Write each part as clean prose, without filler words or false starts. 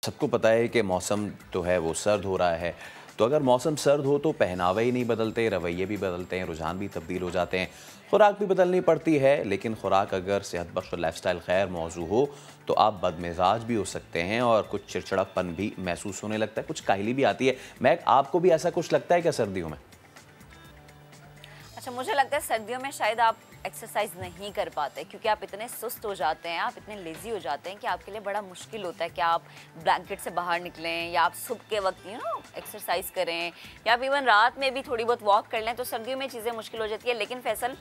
सबको पता है कि मौसम तो है वो सर्द हो रहा है, तो अगर मौसम सर्द हो तो पहनावे ही नहीं बदलते, रवैये भी बदलते हैं, रुझान भी तब्दील हो जाते हैं, खुराक भी बदलनी पड़ती है। लेकिन खुराक अगर सेहत बख्श और लाइफस्टाइल खैर मौजू हो तो आप बदमिजाज भी हो सकते हैं और कुछ चिड़चिड़ापन भी महसूस होने लगता है, कुछ काहली भी आती है। मैं आपको भी ऐसा कुछ लगता है क्या सर्दियों में? अच्छा, मुझे लगता है सर्दियों में शायद आप एक्सरसाइज नहीं कर पाते क्योंकि आप इतने सुस्त हो जाते हैं, आप इतने लेजी हो जाते हैं कि आपके लिए बड़ा मुश्किल होता है कि आप ब्लैंकेट से बाहर निकलें या आप सुबह के वक्त एक्सरसाइज करें या आप इवन रात में भी थोड़ी बहुत वॉक कर लें। तो सर्दियों में चीज़ें मुश्किल हो जाती है। लेकिन फैसल,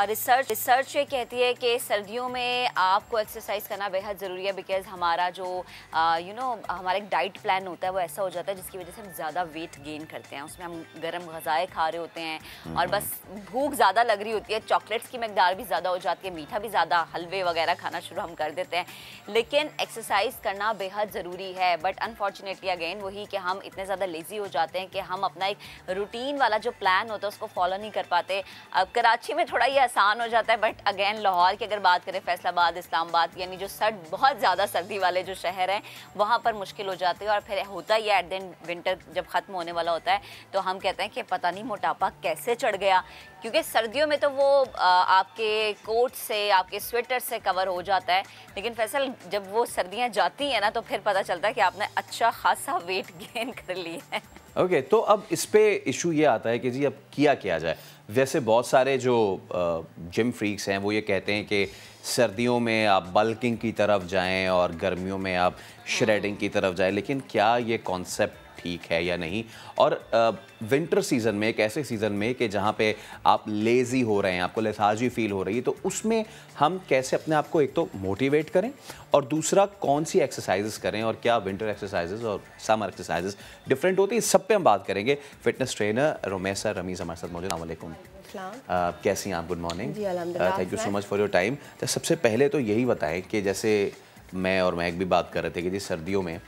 रिसर्च ये कहती है कि सर्दियों में आपको एक्सरसाइज करना बेहद ज़रूरी है बिकॉज हमारा जो हमारा एक डाइट प्लान होता है वो ऐसा हो जाता है जिसकी वजह से हम ज़्यादा वेट गेन करते हैं। उसमें हम गर्म ग़िज़ाएँ खा रहे होते हैं और बस भूख ज़्यादा लग रही होती है, चॉकलेट्स की मकदार भी ज़्यादा हो जाती है, मीठा भी ज़्यादा, हलवे वगैरह खाना शुरू हम कर देते हैं। लेकिन एक्सरसाइज करना बेहद ज़रूरी है। बट अनफॉर्चुनेटली अगेन वही कि हम इतने ज़्यादा लेज़ी हो जाते हैं कि हम अपना एक रूटीन वाला जो प्लान होता है उसको फॉलो नहीं कर पाते। अब कराची में थोड़ा ये आसान हो जाता है, बट अगेन लाहौर की अगर बात करें, फैसलाबाद, इस्लामाबाद, यानी जो बहुत ज़्यादा सर्दी वाले जो शहर हैं वहाँ पर मुश्किल हो जाती है। और फिर होता ही है एट द एंड विंटर जब ख़त्म होने वाला होता है तो हम कहते हैं कि पता नहीं मोटापा कैसे चढ़ गया, क्योंकि सर्दियों में तो वो आपके कोट से, आपके स्वेटर से कवर हो जाता है। लेकिन फैसल, जब वो सर्दियाँ जाती हैं ना तो फिर पता चलता है कि आपने अच्छा खासा वेट गेन कर लिया है। ओके, तो अब इस पे इशू ये आता है कि जी अब किया जाए। वैसे बहुत सारे जो जिम फ्रीक्स हैं वो ये कहते हैं कि सर्दियों में आप बल्किंग की तरफ जाएं और गर्मियों में आप श्रेडिंग की तरफ जाएं, लेकिन क्या ये कॉन्सेप्ट ठीक है या नहीं? और विंटर सीज़न में, एक ऐसे सीज़न में कि जहाँ पे आप लेज़ी हो रहे हैं, आपको लेथार्जी फील हो रही है, तो उसमें हम कैसे अपने आप को एक तो मोटिवेट करें और दूसरा कौन सी एक्सरसाइजेस करें और क्या विंटर एक्सरसाइजेस और समर एक्सरसाइजेस डिफरेंट होती है, इस सब पे हम बात करेंगे। फिटनेस ट्रेनर रुमैसा रमीज़ हमारे साथ मौजूद। अस्सलाम वालेकुम। कैसी हैं आप? Good morning. Thank you so much for your time. तो सबसे पहले तो यही बताएं कि जैसे मैं और महक भी बात कर रहे थे कि जी सर्दियों में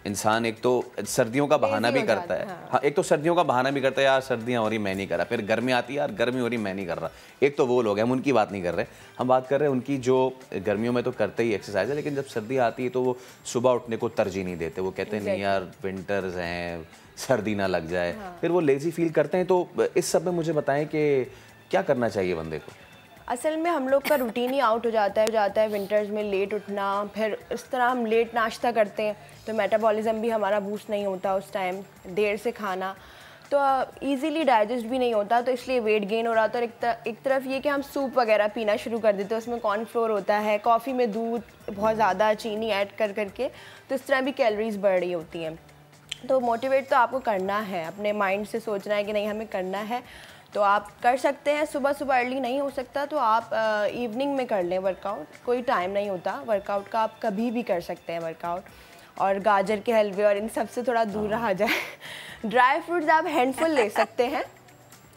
इंसान एक तो सर्दियों का बहाना भी करता है। हाँ, एक तो सर्दियों का बहाना भी करता है, यार सर्दियाँ हो रही मैं नहीं कर रहा, फिर गर्मी आती है, यार गर्मी हो रही मैं नहीं कर रहा। एक तो वो लोग हैं, हम उनकी बात नहीं कर रहे, हम बात कर रहे हैं उनकी जो गर्मियों में तो करते ही एक्सरसाइज है, लेकिन जब सर्दी आती है तो वो सुबह उठने को तरजीह नहीं देते। वो कहते हैं नहीं यार विंटर्स हैं, सर्दी ना लग जाए, फिर वो लेजी फील करते हैं। तो इस सब में मुझे बताएं कि क्या करना चाहिए बंदे को? असल में हम लोग का रूटीन ही आउट हो जाता है विंटर्स में लेट उठना, फिर इस तरह हम लेट नाश्ता करते हैं तो मेटाबॉलिज्म भी हमारा बूस्ट नहीं होता उस टाइम, देर से खाना तो इजीली डाइजेस्ट भी नहीं होता, तो इसलिए वेट गेन हो रहा था। और एक तरफ ये कि हम सूप वगैरह पीना शुरू कर देते हैं, उसमें कॉर्नफ्लोर होता है, कॉफ़ी में दूध बहुत ज़्यादा, चीनी ऐड कर करके, तो इस तरह भी कैलोरीज बढ़ रही होती हैं। तो मोटिवेट तो आपको करना है, अपने माइंड से सोचना है कि नहीं हमें करना है, तो आप कर सकते हैं। सुबह अर्ली नहीं हो सकता तो आप इवनिंग में कर लें वर्कआउट, कोई टाइम नहीं होता वर्कआउट का, आप कभी भी कर सकते हैं वर्कआउट। और गाजर के हलवे और इन सब से थोड़ा दूर रहा जाए। ड्राई फ्रूट्स आप हैंडफुल ले सकते हैं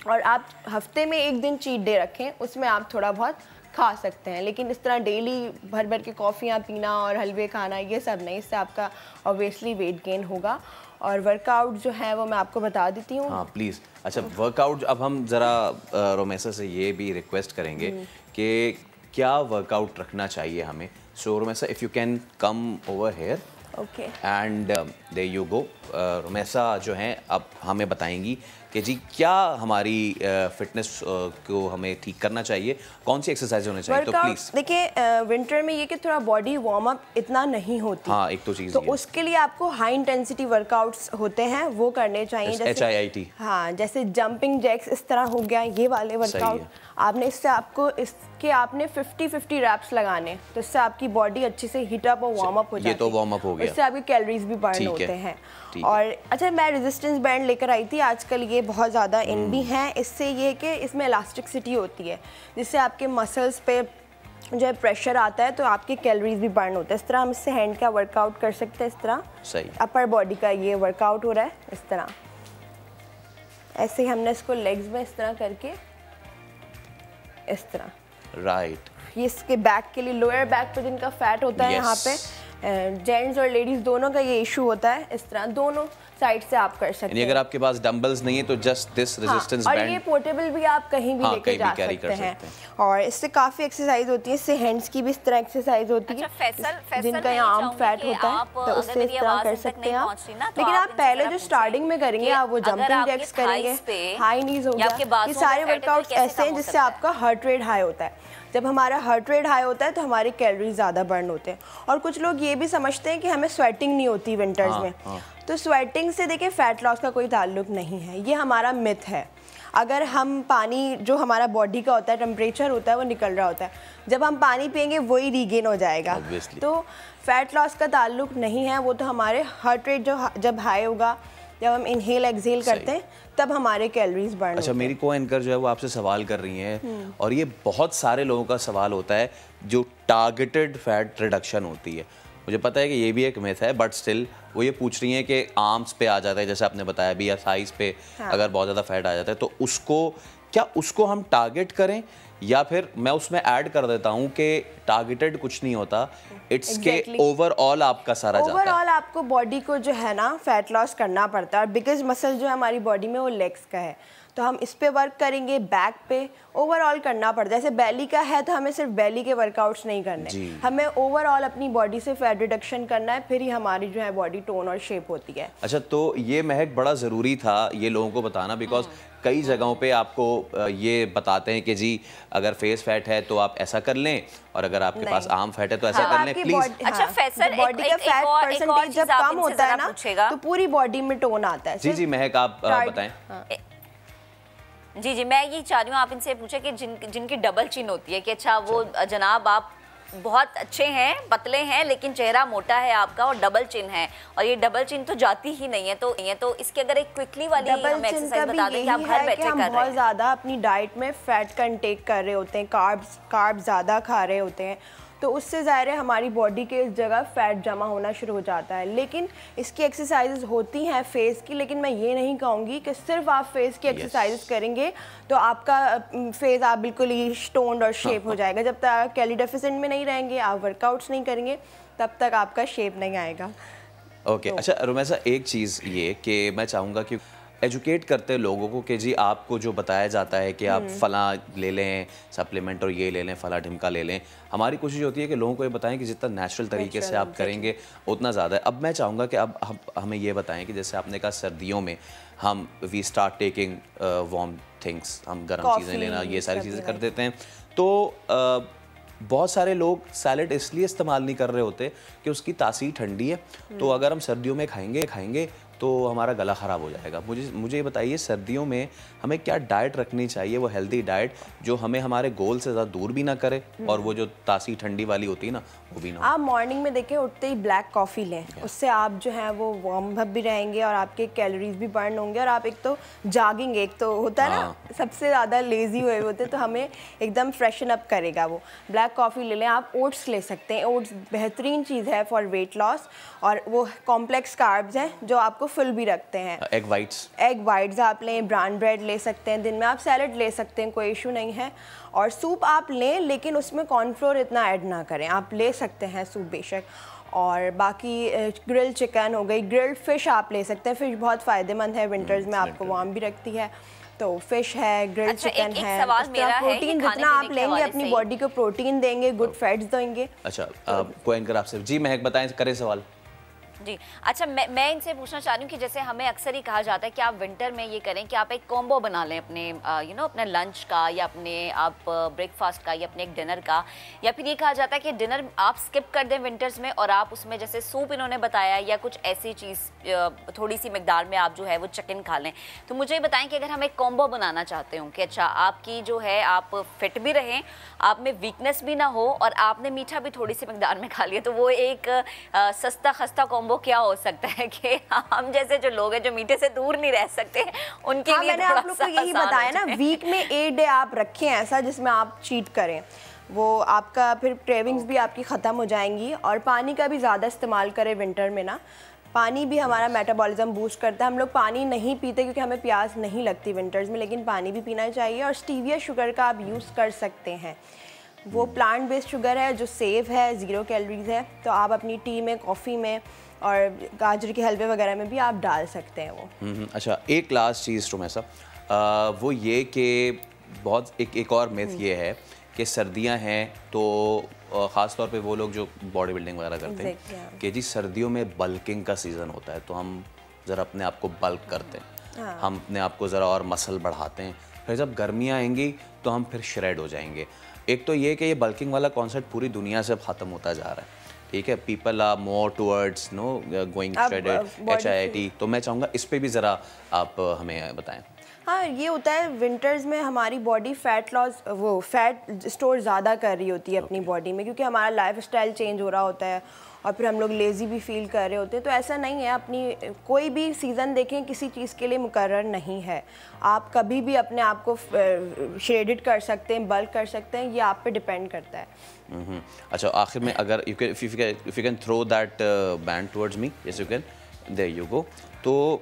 और आप हफ्ते में एक दिन चीट डे रखें, उसमें आप थोड़ा बहुत खा सकते हैं। लेकिन इस तरह डेली भर के कॉफ़ियाँ पीना और हलवे खाना ये सब नहीं, इससे आपका ऑब्वियसली वेट गेन होगा। और वर्कआउट जो है वो मैं आपको बता देती हूँ। हाँ प्लीज़। अच्छा, वर्कआउट अब हम ज़रा रोमेसा से ये भी रिक्वेस्ट करेंगे कि क्या वर्कआउट रखना चाहिए हमें। So Rumaisa, if you can come over here. Okay, and there you go. Rumaisa जो हैं अब हमें बताएंगी कि जी क्या हमारी फिटनेस को हमें ठीक करना चाहिए, कौन सी एक्सरसाइज होनी चाहिए। तो प्लीज़ देखिए, विंटर में ये कि थोड़ा बॉडी वार्म अप इतना नहीं होती। हाँ, एक तो चीज़, तो उसके लिए आपको हाई इंटेंसिटी वर्कआउट्स होते हैं वो करने चाहिए, जैसे HIIT। हाँ, जैसे जंपिंग जैक्स इस तरह हो गया, ये वाले वर्कआउट आपने, इससे आपने 50-50 रैप्स लगाने, तो इससे आपकी बॉडी अच्छे से हीट अप और वार्म अप हो जाती है। ये तो वार्म अप हो गया, इससे आपकी कैलोरीज भी बर्न होते हैं। और अच्छा, मैं रेजिस्टेंस बैंड लेकर आई थी, आजकल ये बहुत ज़्यादा इन भी हैं। इससे ये कि इसमें इलास्टिसिटी होती है, जिससे आपके मसल्स पे जो है प्रेशर आता है तो आपकी कैलोरीज भी बर्न होता है। इस तरह हम इससे हैंड का वर्कआउट कर सकते हैं। इस तरह सही अपर बॉडी का ये वर्कआउट हो रहा है, इस तरह ऐसे ही हमने इसको लेग्स में इस तरह करके, इस तरह राइट। ये इसके बैक के लिए, लोअर बैक पे जिनका फैट होता है यहाँ पे, जेंट्स और लेडीज़ दोनों का ये इशू होता है। इस तरह दोनों साइड से आप कर सकते हैं। अगर आपके पास डंबल्स नहीं है तो जस्ट दिस रेजिस्टेंस और बैंड, ये पोर्टेबल भी आप कहीं भी लेके जा सकते हैं। और इससे काफ़ी एक्सरसाइज होती है। इससे हैंड्स की भी इस तरह एक्सरसाइज होती है। फैसल जिनका यहाँ आर्म फैट होता है तो उससे इस तरह कर सकते हैं आप। लेकिन आप पहले जो स्टार्टिंग में करेंगे आप वो जंपिंग जैक्स करेंगे, हाई नीज हो गया, ये सारे वर्कआउट्स ऐसे हैं जिससे आपका हार्ट रेट हाई होता है। जब हमारा हार्ट रेट हाई होता है तो हमारे कैलोरीज ज़्यादा बर्न होते हैं। और कुछ लोग ये भी समझते हैं कि हमें स्वेटिंग नहीं होती विंटर्स में। तो स्वेटिंग से देखिए फैट लॉस का कोई ताल्लुक नहीं है, ये हमारा मिथ है। अगर हम पानी जो हमारा बॉडी का होता है टेम्परेचर होता है वो निकल रहा होता है, जब हम पानी पियेंगे वही रीगेन हो जाएगा। तो फैट लॉस का ताल्लुक नहीं है, वो तो हमारे हार्ट रेट जो जब हाई होगा, जब हम इनहेल एक्सहेल करते हैं तब हमारे कैलोरीज बर्न होते हैं। मेरी को एंकर जो है वो आपसे सवाल कर रही हैं और ये बहुत सारे लोगों का सवाल होता है जो टारगेटेड फैट रिडक्शन होती है। मुझे पता है कि ये भी एक मिथ है बट स्टिल वो ये पूछ रही हैं कि आर्म्स पे आ जाता है जैसे आपने बताया भी, या थाइस पे अगर बहुत ज़्यादा फैट आ जाता है तो उसको हम टारगेट करें, या फिर मैं उसमें ऐड कर देता हूँ कि टारगेटेड कुछ नहीं होता, इट्स के ओवरऑल आपका सारा जाता है। ओवरऑल आपको बॉडी को जो है ना फैट लॉस करना पड़ता है और बिगेस्ट मसल जो है हमारी बॉडी में वो लेग्स का है, तो हम इस पे वर्क करेंगे, बैक पे ओवरऑल करना पड़ता है। जैसे बेली का है तो हमें सिर्फ बेली के वर्कआउट्स नहीं करने, हमें ओवरऑल अपनी बॉडी से फैट रिडक्शन करना है, फिर ही हमारी जो है बॉडी टोन और शेप होती है। अच्छा, तो ये महक बड़ा ज़रूरी था ये लोगों को बताना, बिकॉज कई जगहों पे आपको ये बताते हैं कि जी अगर फेस फैट है तो आप ऐसा कर लें और अगर आपके पास आर्म फैट है तो ऐसा कर लें प्लीज। अच्छा फैसल, बॉडी का फैट परसेंटेज जब कम होता है ना तो पूरी बॉडी में टोन आता है। जी जी महक आप बताएं। जी मैं ये चाह रही हूँ आप इनसे पूछे कि जिनकी डबल चिन होती है कि अच्छा वो जनाब आप बहुत अच्छे हैं, पतले हैं, लेकिन चेहरा मोटा है आपका और डबल चिन है और ये डबल चिन तो जाती ही नहीं है, तो इसके अगर एक क्विकली वाली हम एक्सरसाइज बता दें कि आप घर बैठे कर रहे हैं। बहुत ज़्यादा अपनी डाइट में फैट का इंटेक कर रहे होते हैं, कार्ब्स ज़्यादा खा रहे होते हैं, तो उससे ज़ाहिर है हमारी बॉडी के इस जगह फ़ैट जमा होना शुरू हो जाता है। लेकिन इसकी एक्सरसाइजेज होती हैं फेस की, लेकिन मैं ये नहीं कहूँगी कि सिर्फ आप फेस की एक्सरसाइजेज करेंगे तो आपका फेस आप बिल्कुल ही स्टोन्ड और शेप हो जाएगा। जब तक कैलोरी डेफिसिट में नहीं रहेंगे, आप वर्कआउट्स नहीं करेंगे, तब तक आपका शेप नहीं आएगा। ओके अच्छा रुमैसा, एक चीज़ ये कि मैं चाहूँगा कि एजुकेट करते लोगों को कि जी आपको जो बताया जाता है कि आप फ़लाँ ले लें सप्लीमेंट और ये ले लें, फ़लाँ ढिमका ले लें, हमारी कोशिश होती है कि लोगों को ये बताएं कि जितना नेचुरल तरीके से आप करेंगे उतना ज़्यादा है। अब मैं चाहूँगा कि अब हमें ये बताएं कि जैसे आपने कहा सर्दियों में हम we start taking warm things, हम गर्म चीज़ें लेना ये सारी चीज़ें कर देते हैं, तो बहुत सारे लोग सैलेड इसलिए इस्तेमाल नहीं कर रहे होते कि उसकी तासीर ठंडी है, तो अगर हम सर्दियों में खाएंगे तो हमारा गला ख़राब हो जाएगा। मुझे ये बताइए सर्दियों में हमें क्या डाइट रखनी चाहिए, वो हेल्दी डाइट जो हमें हमारे गोल से ज़्यादा दूर भी ना करे और वो जो तासी ठंडी वाली होती है ना वो भी ना। आप मॉर्निंग में देखें उठते ही ब्लैक कॉफ़ी लें, उससे आप जो है वो वार्म अप भी रहेंगे और आपके कैलोरीज भी बर्न होंगे और आप एक तो जागिंग, एक तो होता है ना सबसे ज़्यादा लेज़ी हुए होते तो हमें एकदम फ्रेशन अप करेगा वो। ब्लैक कॉफ़ी ले लें, आप ओट्स ले सकते हैं, ओट्स बेहतरीन चीज़ है फॉर वेट लॉस और वो कॉम्प्लेक्स कार्ब्स हैं जो आपको फुल भी रखते हैं। एग वाइट्स आप लें, ब्राउन ब्रेड ले सकते हैं, दिन में आप सैलड ले सकते हैं, कोई इशू नहीं है। और सूप आप लें लेकिन उसमें कॉर्नफ्लोर इतना ऐड ना करें, आप ले सकते हैं सूप बेशक। और बाकी ग्रिल्ड चिकन हो गई, ग्रिल्ड फ़िश आप ले सकते हैं, फ़िश बहुत फ़ायदेमंद है, विंटर्स में आपको वार्म भी रखती है, तो फिश है, ग्रिल्ड चिकन है। प्रोटीन जितना आप लेंगे अपनी बॉडी को प्रोटीन देंगे, गुड फैट्स देंगे। अच्छा कोई एंकर आपसे जी महक बताएं, करें सवाल। जी अच्छा मैं इनसे पूछना चाह रही हूँ कि जैसे हमें अक्सर ही कहा जाता है कि आप विंटर में ये करें कि आप एक कॉम्बो बना लें अपने अपने लंच का या अपने आप ब्रेकफास्ट का या अपने एक डिनर का, या फिर ये कहा जाता है कि डिनर आप स्किप कर दें विंटर्स में और आप उसमें जैसे सूप इन्होंने बताया या कुछ ऐसी चीज़ थोड़ी सी मिकदार में आप जो है वो चिकन खा लें। तो मुझे बताएं कि अगर हम एक कॉम्बो बनाना चाहते हो कि अच्छा आपकी जो है आप फिट भी रहें, आप में वीकनेस भी ना हो और आपने मीठा भी थोड़ी सी मिकदार में खा लिया, तो वो एक सस्ता खस्ता कॉम्बो क्या हो सकता है कि हम जैसे जो लोग हैं जो मीठे से दूर नहीं रह सकते उनके लिए मैंने आप लोग को यही बताया ना, वीक में 1 डे आप रखें ऐसा जिसमें आप चीट करें, वो आपका फिर क्रेविंग्स भी आपकी ख़त्म हो जाएंगी। और पानी का भी ज़्यादा इस्तेमाल करें विंटर में ना, पानी भी हमारा मेटाबॉलिज्म बूस्ट करता है। हम लोग पानी नहीं पीते क्योंकि हमें प्यास नहीं लगती विंटर्स में, लेकिन पानी भी पीना चाहिए। और स्टीविया शुगर का आप यूज़ कर सकते हैं, वो प्लांट बेस्ड शुगर है जो सेफ है, ज़ीरो कैलोरीज है। तो आप अपनी टी में, कॉफ़ी में और गाजर के हलवे वगैरह में भी आप डाल सकते हैं वो। अच्छा, एक लास्ट चीज़ रुमैसा, वो ये कि बहुत एक और मिथ ये है कि सर्दियां हैं तो ख़ास तौर पे वो लोग जो बॉडी बिल्डिंग वगैरह करते हैं कि जी सर्दियों में बल्किंग का सीज़न होता है तो हम ज़रा अपने आप को बल्क करते हैं, हम अपने आप को ज़रा और मसल बढ़ाते हैं, फिर जब गर्मियाँ आएंगी तो हम फिर श्रेड हो जाएंगे। एक तो ये कि ये बल्किंग वाला कॉन्सेप्ट पूरी दुनिया से ख़त्म होता जा रहा है, ठीक है, people are more towards going shredded, HIIT। तो मैं चाहूँगा इस पे भी ज़रा आप हमें बताएं। हाँ, ये होता है विंटर्स में हमारी बॉडी फैट स्टोर ज़्यादा कर रही होती है अपनी बॉडी में, क्योंकि हमारा लाइफस्टाइल चेंज हो रहा होता है और फिर हम लोग लेज़ी भी फील कर रहे होते हैं। तो ऐसा नहीं है, अपनी कोई भी सीज़न देखें किसी चीज़ के लिए मुकर्रर नहीं है। आप कभी भी अपने आप को शेडेड कर सकते हैं, बल्क कर सकते हैं, ये आप पे डिपेंड करता है। अच्छा, आखिर में अगर if you can throw that band towards me, yes you can, there you go. तो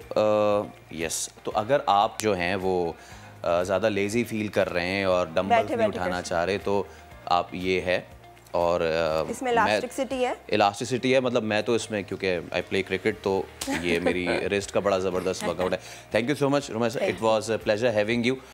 यस, तो अगर आप जो हैं वो ज़्यादा लेज़ी फील कर रहे हैं और डंबल्स नहीं उठाना चाह रहे तो आप ये है, और इसमें इलास्टिसिटी है, मतलब मैं तो इसमें क्योंकि आई प्ले क्रिकेट तो ये मेरी रिस्ट का बड़ा ज़बरदस्त वर्कआउट है। Thank you so much Rumaisa, it was a pleasure having you.